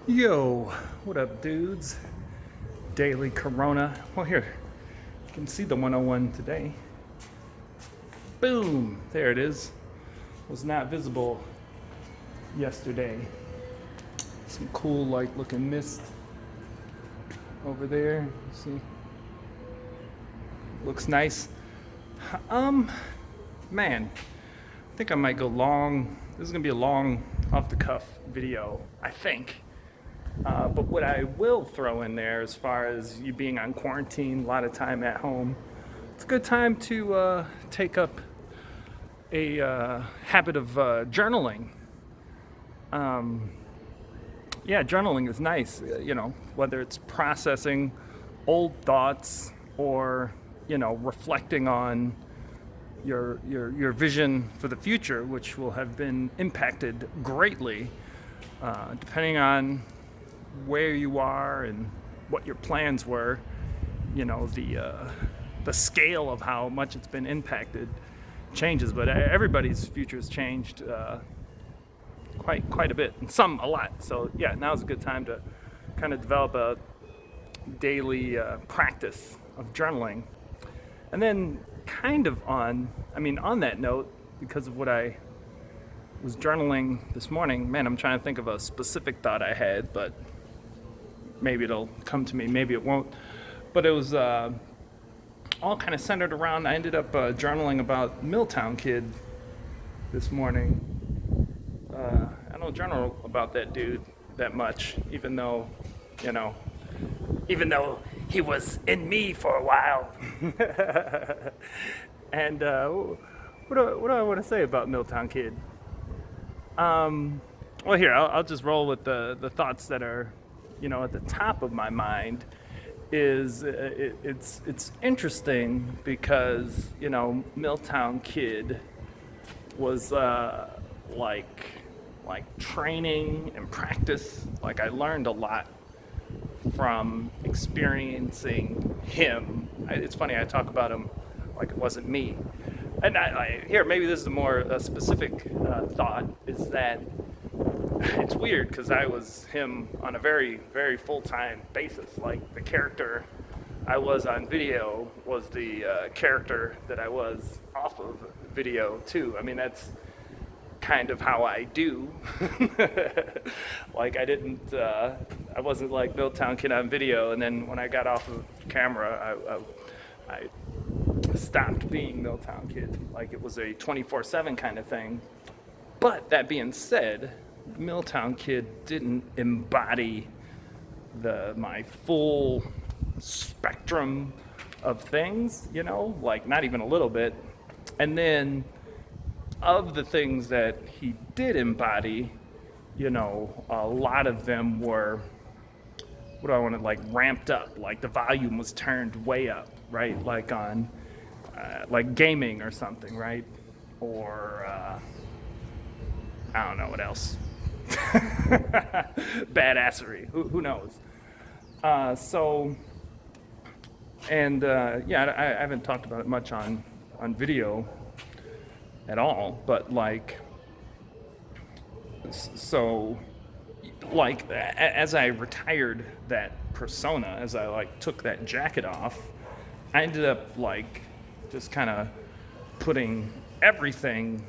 Yo, what up, dudes? Daily Corona. Well, here, you can see the 101 today. Boom! There it is. Was not visible yesterday. Some cool, looking mist over there. See? Looks nice. Man, I think I might go long. This is gonna be a long, off the cuff video, I think. But what I will throw in there, as far as you being on quarantine, a lot of time at home, it's a good time to take up a habit of journaling. Yeah, journaling is nice, whether it's processing old thoughts or, reflecting on your vision for the future, which will have been impacted greatly depending on where you are and what your plans were. The scale of how much it's been impacted changes, but everybody's future has changed quite a bit, and some a lot. So yeah, now's a good time to kind of develop a daily practice of journaling. And then on that note, because of what I was journaling this morning, man, I'm trying to think of a specific thought I had, but maybe it'll come to me, maybe it won't. But it was all kind of centered around, I ended up journaling about Milltown Kid this morning. I don't journal about that dude that much, even though he was in me for a while. And what do I want to say about Milltown Kid? Well, here, I'll just roll with the thoughts that are, at the top of my mind. It's interesting because, Milltown Kid was like training and practice. Like, I learned a lot from experiencing him. It's funny, I talk about him like it wasn't me. And here, maybe this is a more specific thought, is that it's weird because I was him on a very, very full-time basis. Like, the character I was on video was the character that I was off of video too. I mean, that's kind of how I do. Like, I wasn't like Milltown Kid on video, and then when I got off of camera, I stopped being Milltown Kid. Like, it was a 24/7 kind of thing. But that being said, Milltown Kid didn't embody my full spectrum of things, like not even a little bit. And then of the things that he did embody, a lot of them were, what do I want to, like, ramped up. Like, the volume was turned way up, right? Like on like gaming or something, right? Or I don't know what else. Badassery. Who knows? I haven't talked about it much on video at all, but as I retired that persona, as I took that jacket off, I ended up just kind of putting everything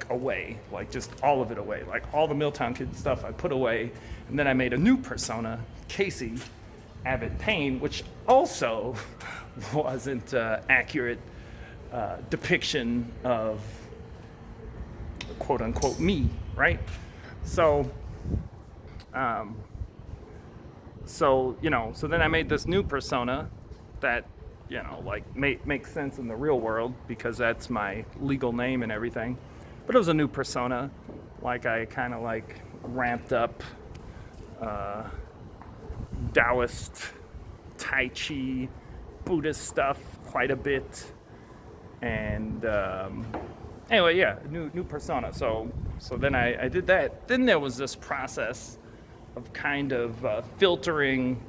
away, just all of it away, all the Milltown Kid stuff I put away, and then I made a new persona, Casey Abbott Payne, which also wasn't accurate depiction of quote unquote me, right? So then I made this new persona that makes sense in the real world because that's my legal name and everything. But it was a new persona. I kind of ramped up Taoist, Tai Chi, Buddhist stuff quite a bit. And anyway, yeah, new persona. So then I did that. Then there was this process of kind of filtering.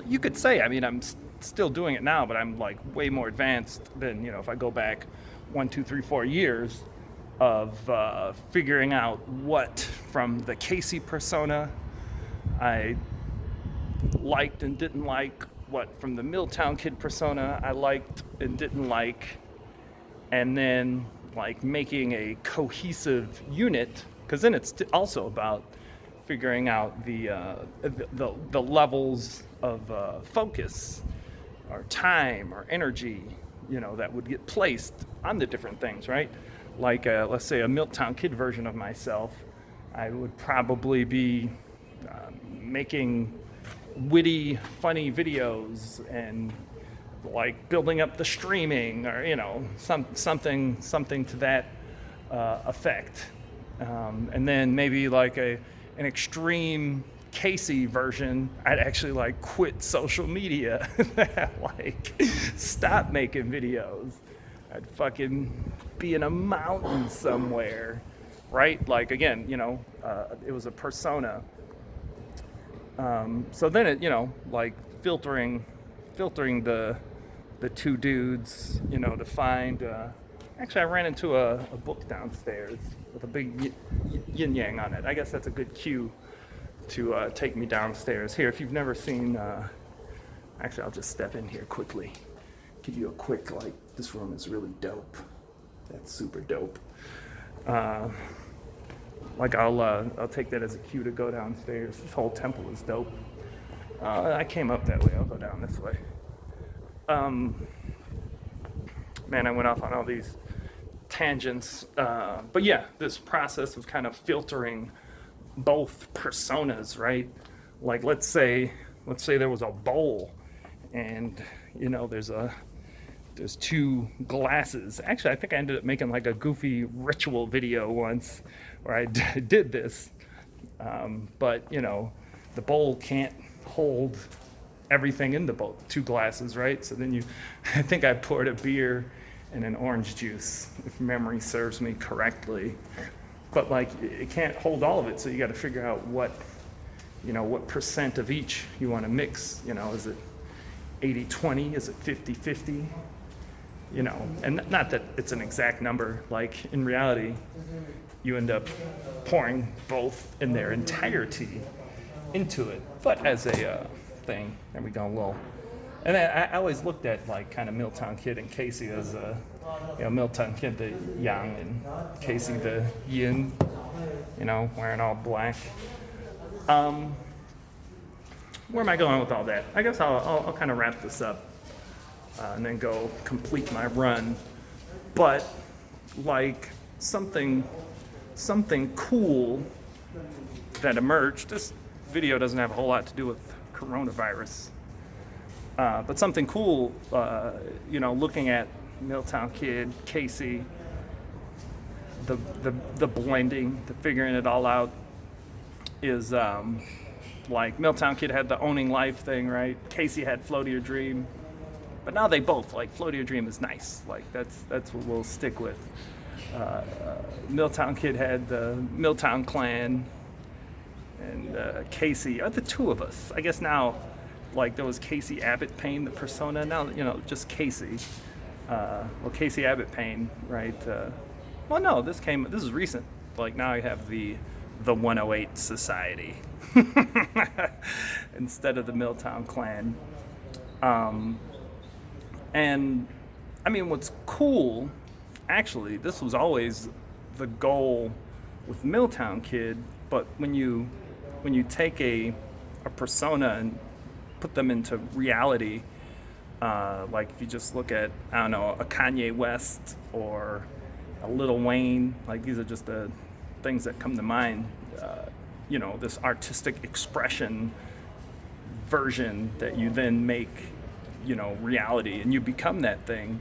You could say, I'm still doing it now, but I'm way more advanced than, if I go back 1, 2, 3, 4 years. of figuring out what from the Casey persona I liked and didn't like, what from the Milltown Kid persona I liked and didn't like, and then like making a cohesive unit, because then it's also about figuring out the levels of focus or time or energy, that would get placed on the different things, right? Like let's say a Milltown Kid version of myself, I would probably be making witty, funny videos and like building up the streaming, or something to that effect, and then maybe like an extreme Casey version. I'd actually like quit social media, like stop making videos. I'd fucking be in a mountain somewhere, right? Like again, it was a persona. So then it, like filtering the two dudes, to find. Actually, I ran into a book downstairs with a big yin yang on it. I guess that's a good cue to take me downstairs. Here, if you've never seen. Actually, I'll just step in here quickly. Give you a quick like. This room is really dope. That's super dope. Like I'll take that as a cue to go downstairs. This whole temple is dope. I came up that way. I'll go down this way. Man, I went off on all these tangents. But yeah, this process of kind of filtering both personas, right? Like let's say there was a bowl, and there's two glasses. Actually, I think I ended up making like a goofy ritual video once where I did this. But the bowl can't hold everything in the bowl, two glasses, right? So then I think I poured a beer and an orange juice, if memory serves me correctly. But like, it can't hold all of it, so you got to figure out what percent of each you want to mix. Is it 80-20? Is it 50-50? And not that it's an exact number. Like in reality, you end up pouring both in their entirety into it. But as a thing, there we go, little. And I always looked at like kind of Milltown Kid and Casey as Milltown Kid the yang and Casey the yin, wearing all black. Where am I going with all that? I guess I'll kind of wrap this up and then go complete my run. But like something cool that emerged. This video doesn't have a whole lot to do with coronavirus, but something cool. Looking at Milltown Kid, Casey, the blending, the figuring it all out is. Like Milltown Kid had the owning life thing, right? Casey had Flow to Your Dream, but now they both like Flow to Your Dream is nice. Like that's what we'll stick with. Milltown Kid had the Milltown Clan, and Casey are the two of us. I guess now, like there was Casey Abbott Payne, the persona. Now just Casey. Casey Abbott Payne, right? Well, no, this is recent. Like now I have the 108 Society. Instead of the Milltown Clan. And I mean, what's cool, actually, this was always the goal with Milltown Kid, but when you take a persona and put them into reality, like if you just look at, I don't know, a Kanye West or a Lil Wayne, like these are just the things that come to mind. This artistic expression version that you then make, reality, and you become that thing.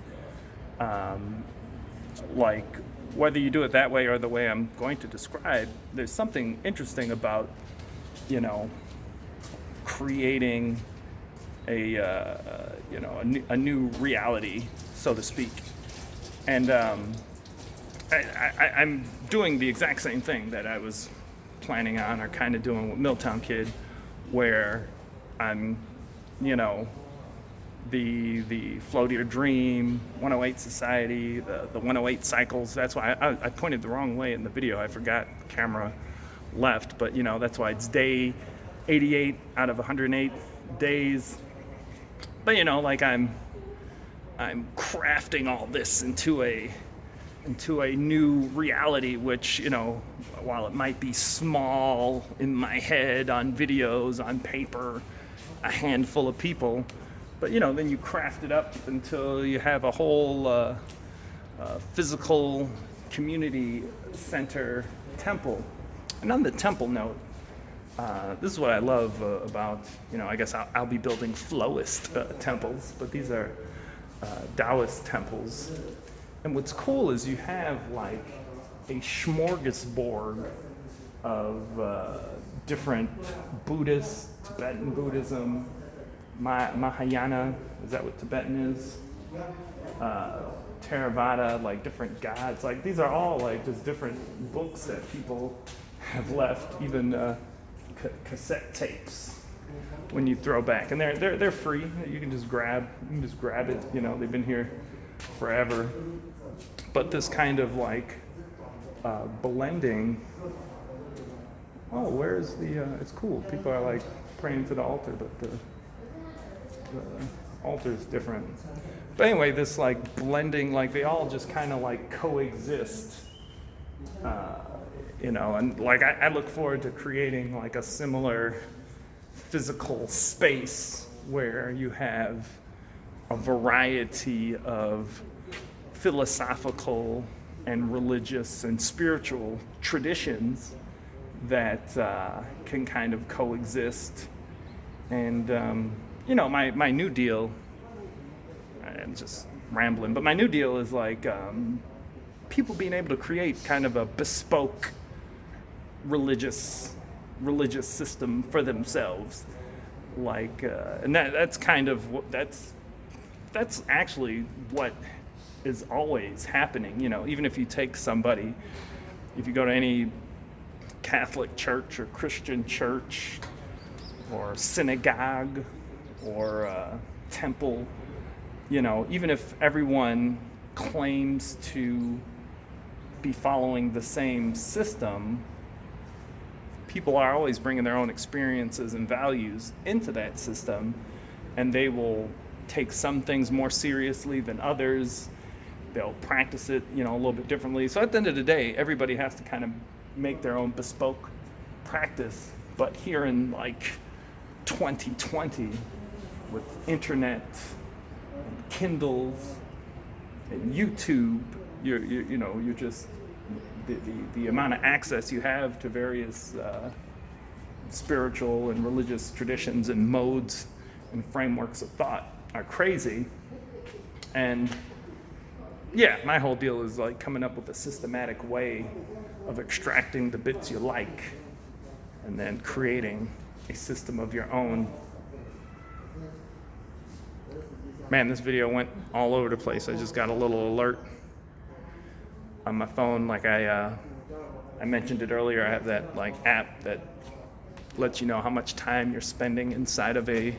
Like whether you do it that way or the way I'm going to describe, there's something interesting about, creating a new reality, so to speak. And I'm doing the exact same thing that I was planning on, or kind of doing with Milltown Kid, where I'm, the Flow to Your Dream, 108 Society, the 108 cycles. That's why I pointed the wrong way in the video. I forgot the camera left, but that's why it's day 88 out of 108 days. But like I'm crafting all this into a new reality, which while it might be small in my head, on videos, on paper, a handful of people, but then you craft it up until you have a whole physical community center temple. And on the temple note, this is what I love about, I guess I'll be building flowist temples, but these are Taoist temples. And what's cool is you have like a smorgasbord of different Buddhists, Tibetan Buddhism, Mahayana, is that what Tibetan is? Theravada, like different gods. Like these are all like just different books that people have left, even cassette tapes when you throw back, and they're free. You can just grab it. They've been here forever. But this kind of like blending. Oh, where's the? It's cool. People are like praying to the altar, but the altar is different. But anyway, this like blending, like they all just kind of like coexist. And like I look forward to creating like a similar physical space where you have a variety of philosophical and religious and spiritual traditions that can kind of coexist. And my new deal, I'm just rambling, but my new deal is like people being able to create kind of a bespoke religious system for themselves, like and that's kind of that's actually what is always happening. Even if you take somebody, if you go to any Catholic church or Christian church or synagogue or temple, even if everyone claims to be following the same system, people are always bringing their own experiences and values into that system, and they will take some things more seriously than others. They'll practice it, a little bit differently. So at the end of the day, everybody has to kind of make their own bespoke practice. But here in like 2020, with internet and Kindles and YouTube, you're just the amount of access you have to various spiritual and religious traditions and modes and frameworks of thought are crazy. And yeah, my whole deal is like coming up with a systematic way of extracting the bits you like and then creating a system of your own. Man, this video went all over the place. I just got a little alert on my phone. Like I mentioned it earlier, I have that like app that lets you know how much time you're spending inside of an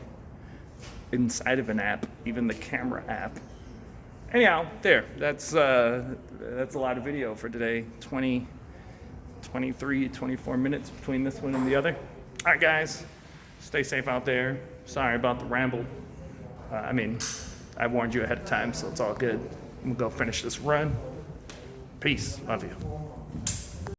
app, even the camera app. Anyhow, that's a lot of video for today. 24 minutes between this one and the other. All right, guys, stay safe out there. Sorry about the ramble. I warned you ahead of time, so it's all good. I'm gonna go finish this run. Peace. Love you.